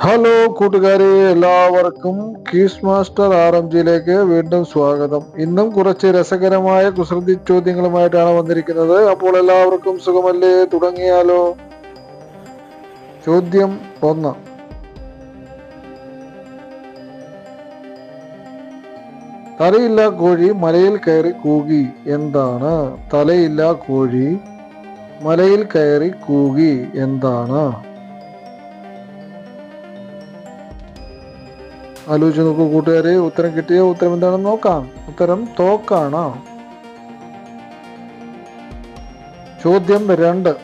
Hello കൂട്ടുകാരെ, എല്ലാവർക്കും quiz master RMGയിലേക്ക് വീണ്ടും സ്വാഗതം. ഇന്നും കുറച്ച് രസകരമായ കുസൃതി ചോദ്യങ്ങളുമായിട്ടാണ് വന്നിരിക്കുന്നത്. അപ്പോൾ എല്ലാവർക്കും സുഖമല്ലേ? തുടങ്ങിയാലോ? ചോദ്യം 1. തലയില്ല കോഴി മലയിൽ കയറി കൂകി, എന്താണ്? തലയില്ല കോഴി മലയിൽ കയറി കൂകി, എന്താണ്? ആലോചിച്ച് നോക്കൂ കൂട്ടുകാരെ. ഉത്തരം കിട്ടിയോ? ഉത്തരം എന്താണെന്ന് നോക്കാം. ഉത്തരം തോക്കാണ്. ചോദ്യം 2.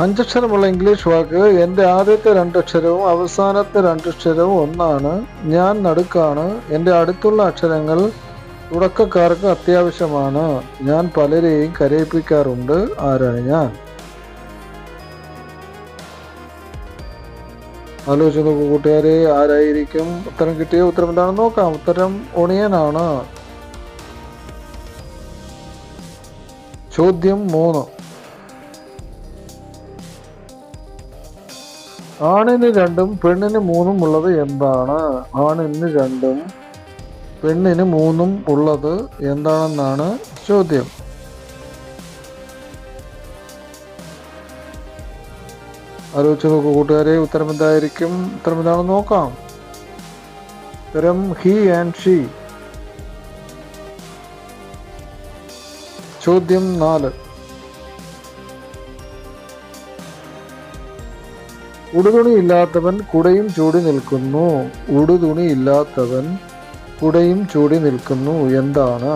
അഞ്ചക്ഷരമുള്ള ഇംഗ്ലീഷ് വാക്ക്. എൻ്റെ ആദ്യത്തെ രണ്ടക്ഷരവും അവസാനത്തെ രണ്ടക്ഷരവും ഒന്നാണ്. ഞാൻ നടുക്കാണ്. എൻ്റെ അടുത്തുള്ള അക്ഷരങ്ങൾ തുടക്കക്കാർക്ക് അത്യാവശ്യമാണ്. ഞാൻ പലരെയും കരയിപ്പിക്കാറുണ്ട്. ആരാണ് ഞാൻ? ആലോചിച്ച് നോക്കൂ കൂട്ടുകാരെ, ആരായിരിക്കും? ഉത്തരം കിട്ടിയോ? ഉത്തരം എന്താണെന്ന് നോക്കാം. ഉത്തരം ഒണിയനാണ്. ചോദ്യം 3. ആണിന് 2ഉം പെണ്ണിന് 3ഉം ഉള്ളത് എന്താണ്? ആണിന് 2ഉം പെണ്ണിന് 3ഉം ഉള്ളത് എന്താണെന്നാണ് ചോദ്യം. ആലോചിച്ച് നോക്കൂ കൂട്ടുകാരെ, ഉത്തരം എന്തായിരിക്കും? ഉത്തരം എന്താണെന്ന് നോക്കാം. ഉത്തരം ഹി ആൻഡ് ഷീ. ചോദ്യം 4. ഉടുതുണി ഇല്ലാത്തവൻ കുടയും ചൂടി നിൽക്കുന്നു. ഉടുതുണി ഇല്ലാത്തവൻ കുടയും ചൂടി നിൽക്കുന്നു, എന്താണ്?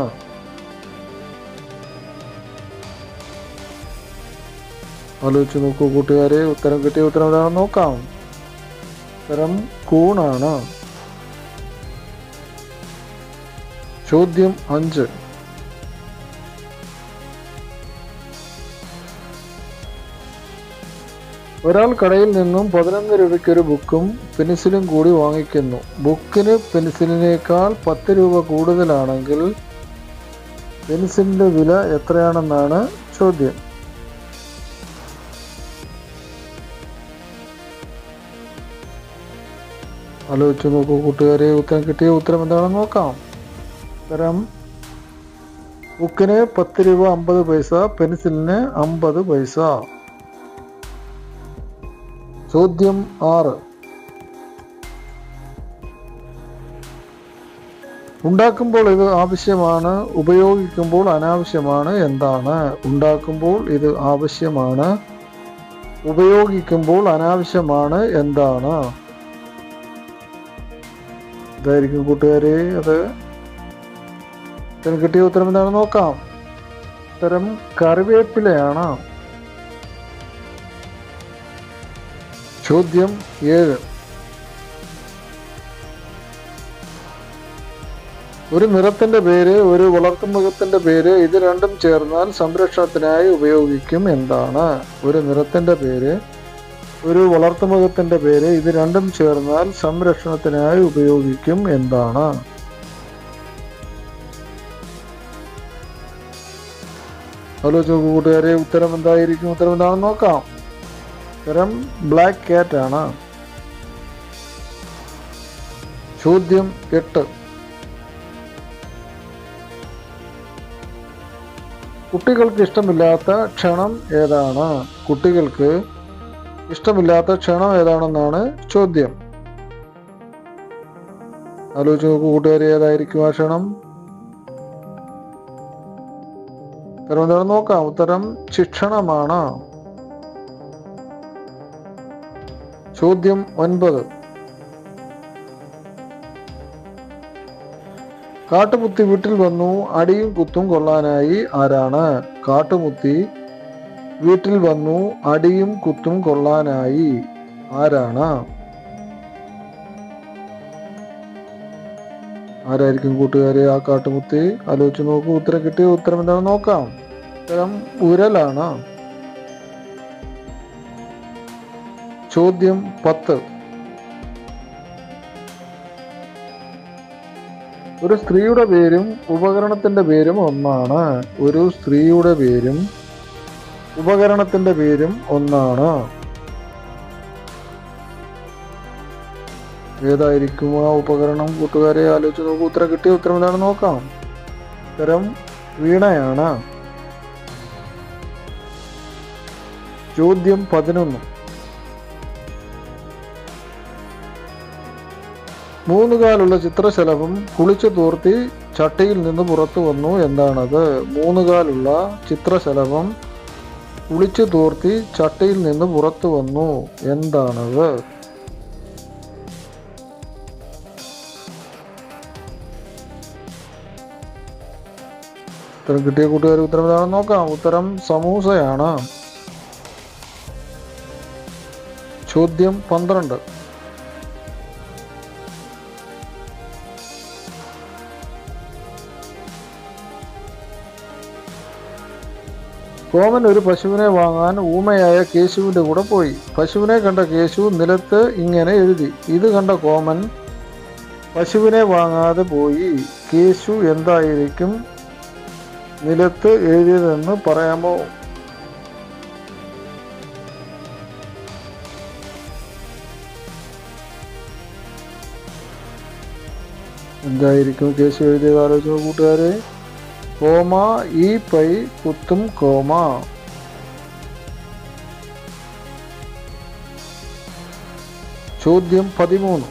ആലോചിച്ച് നോക്കൂ കൂട്ടുകാരെ, ഉത്തരം കിട്ടിയ ഉത്തരം എന്താണെന്ന് നോക്കാം. ഉത്തരം കൂണാണ്. ചോദ്യം 5. ഒരാൾ കടയിൽ നിന്നും 11 രൂപയ്ക്ക് ഒരു ബുക്കും പെൻസിലും കൂടി വാങ്ങിക്കുന്നു. ബുക്കിന് പെൻസിലിനേക്കാൾ 10 രൂപ കൂടുതലാണെങ്കിൽ പെൻസിലിന്റെ വില എത്രയാണെന്നാണ് ചോദ്യം. ആലോചിച്ച് നോക്കൂ കൂട്ടുകാരെ, ഉത്തരം കിട്ടിയ ഉത്തരം എന്താണെന്ന് നോക്കാം. ഉത്തരം ബുക്കിന് 10 രൂപ 50 പൈസ, പെൻസിലിന് 50 പൈസ. ചോദ്യം 6. ഉണ്ടാക്കുമ്പോൾ ഇത് ആവശ്യമാണ്, ഉപയോഗിക്കുമ്പോൾ അനാവശ്യമാണ്, എന്താണ്? ഉണ്ടാക്കുമ്പോൾ ഇത് ആവശ്യമാണ്, ഉപയോഗിക്കുമ്പോൾ അനാവശ്യമാണ്, എന്താണ്? ഇതായിരിക്കും കൂട്ടുകാരെ അത്. ഉത്തരം കിട്ടിയ ഉത്തരം എന്താണെന്ന് നോക്കാം. ഉത്തരം കറിവേപ്പിലയാണ്. ചോദ്യം 7. ഒരു നിറത്തിന്റെ പേര്, ഒരു വളർത്തുമൃഗത്തിന്റെ പേര്, ഇത് രണ്ടും ചേർന്നാൽ സംരക്ഷണത്തിനായി ഉപയോഗിക്കും, എന്താണ്? ഒരു നിറത്തിന്റെ പേര്, ഒരു വളർത്തുമൃഗത്തിന്റെ പേര്, ഇത് രണ്ടും ചേർന്നാൽ സംരക്ഷണത്തിനായി ഉപയോഗിക്കും, എന്താണ്? ആലോചിച്ച് നോക്കൂ കൂട്ടുകാരെ, ഉത്തരം എന്തായിരിക്കും? ഉത്തരം എന്താണെന്ന് നോക്കാം. ഉത്തരം ബ്ലാക്ക് ക്യാറ്റ് ആണ്. ചോദ്യം 8. കുട്ടികൾക്ക് ഇഷ്ടമില്ലാത്ത ക്ഷണം ഏതാണ്? കുട്ടികൾക്ക് ഇഷ്ടമില്ലാത്ത ക്ഷണം ഏതാണെന്നാണ് ചോദ്യം. ആലോചിച്ച് നോക്കൂ കൂട്ടുകാരെ, ഏതായിരിക്കും ആ ക്ഷണം? ഉത്തരം എന്താണെന്ന് നോക്കാം. ഉത്തരം ശിക്ഷണമാണ്. ചോദ്യം 9. കാട്ടുമുത്തി വീട്ടിൽ വന്നു അടിയും കുത്തും കൊള്ളാനായി, ആരാണ്? കാട്ടുമുത്തി വീട്ടിൽ വന്നു അടിയും കുത്തും കൊള്ളാനായി, ആരാണ്? ആരായിരിക്കും കൂട്ടുകാരെ ആ കാട്ടുമുത്തി? ആലോചിച്ച് നോക്കൂ. ഉത്തരം കിട്ടിയ ഉത്തരം എന്താണെന്ന് നോക്കാം. ഉത്തരം ഉരലാണ്. ചോദ്യം 10. ഒരു സ്ത്രീയുടെ പേരും ഉപകരണത്തിന്റെ പേരും ഒന്നാണ്. ഒരു സ്ത്രീയുടെ പേരും ഉപകരണത്തിന്റെ പേരും ഒന്നാണ്. ഏതായിരിക്കും ആ ഉപകരണം? കൂട്ടുകാരെ ആലോചിച്ച് നോക്കൂ. ഉത്തരം കിട്ടിയ ഉത്തരം എന്താണെന്ന് നോക്കാം. ഉത്തരം വീണയാണ്. ചോദ്യം 11. 3 കാലുള്ള ചിത്രശലഭം കുളിച്ചു തോർത്തി ചട്ടിയിൽ നിന്ന് പുറത്തു വന്നു. എന്താണത്? 3 കാലുള്ള ചിത്രശലഭം കുളിച്ചു തോർത്തി ചട്ടിയിൽ നിന്ന് പുറത്തു വന്നു. എന്താണത്? ഉത്തരം കിട്ടിയ കൂട്ടുകാർ ഉത്തരം ഏതാണെന്ന് നോക്കാം. ഉത്തരം സമൂസയാണ്. ചോദ്യം 12. കോമൻ ഒരു പശുവിനെ വാങ്ങാൻ ഊമയായ കേശുവിന്റെ കൂടെ പോയി. പശുവിനെ കണ്ട കേശു നിലത്ത് ഇങ്ങനെ എഴുതി. ഇത് കണ്ട കോമൻ പശുവിനെ വാങ്ങാതെ പോയി. കേശു എന്തായിരിക്കും നിലത്ത് എഴുതിയതെന്ന് പറയാമോ? എന്തായിരിക്കും കേശു എഴുതിയത്? ആലോചിച്ച കൂട്ടുകാരെ. കോമ ഈ പൈ കുത്തും കോമ. ചോദ്യം 13.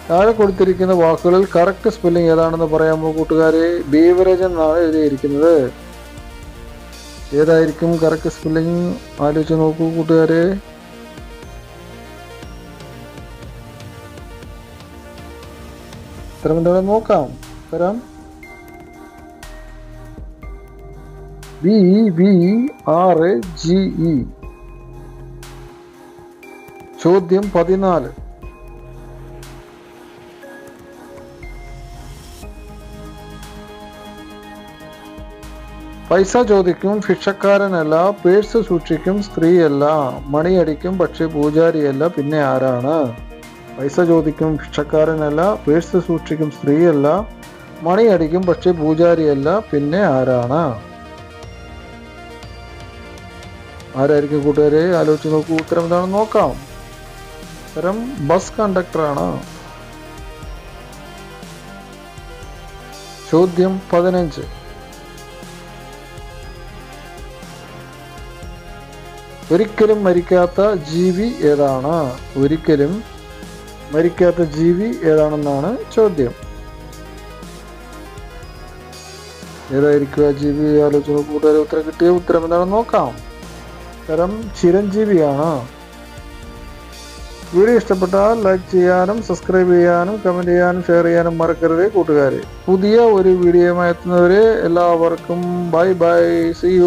താഴെ കൊടുത്തിരിക്കുന്ന വാക്കുകളിൽ കറക്റ്റ് സ്പെല്ലിംഗ് ഏതാണെന്ന് പറയാമോ കൂട്ടുകാരെ? ബീവറേജ് എന്നാണ് എഴുതിയിരിക്കുന്നത്. ഏതായിരിക്കും കറക്റ്റ് സ്പെല്ലിംഗ്? ആലോചിച്ച് നോക്കൂ കൂട്ടുകാരെ. ഉത്തരം എന്താണെന്ന് നോക്കാം. ഉത്തരം BEVRAGE. ചോദ്യം 14. പൈസ ചോദിക്കും ഭിക്ഷക്കാരനല്ല, പേഴ്സ് സൂക്ഷിക്കും സ്ത്രീയല്ല, മണിയടിക്കും പക്ഷെ പൂജാരിയല്ല, പിന്നെ ആരാണ്? പൈസ ചോദിക്കും ഭിക്ഷക്കാരനല്ല, പേഴ്സ് സൂക്ഷിക്കും സ്ത്രീയല്ല, മണിയടിക്കും പക്ഷെ പൂജാരിയല്ല, പിന്നെ ആരാണ്? ആരായിരിക്കും കൂട്ടുകാരെ? ആലോചിച്ച് നോക്കൂ. ഉത്തരം എന്താണെന്ന് നോക്കാം. ഉത്തരം ബസ് കണ്ടക്ടറാണ്. ചോദ്യം 15. ഒരിക്കലും മരിക്കാത്ത ജീവി ഏതാണ്? ഒരിക്കലും മരിക്കാത്ത ജീവി ഏതാണെന്നാണ് ചോദ്യം. ഏതായിരിക്കും ആ ജീവി? ആലോചിച്ച് കൂട്ടുകാരെ. ഉത്തരം കിട്ടിയ ഉത്തരം എന്താണെന്ന് നോക്കാം. ഉത്തരം ചിരഞ്ജീവിയാണ്. വീഡിയോ ഇഷ്ടപ്പെട്ടാൽ ലൈക്ക് ചെയ്യാനും സബ്സ്ക്രൈബ് ചെയ്യാനും കമന്റ് ചെയ്യാനും ഷെയർ ചെയ്യാനും മറക്കരുത് കൂട്ടുകാരെ. പുതിയ ഒരു വീഡിയോയുമായി എത്തുന്നവരെ എല്ലാവർക്കും ബൈ ബൈ. See you.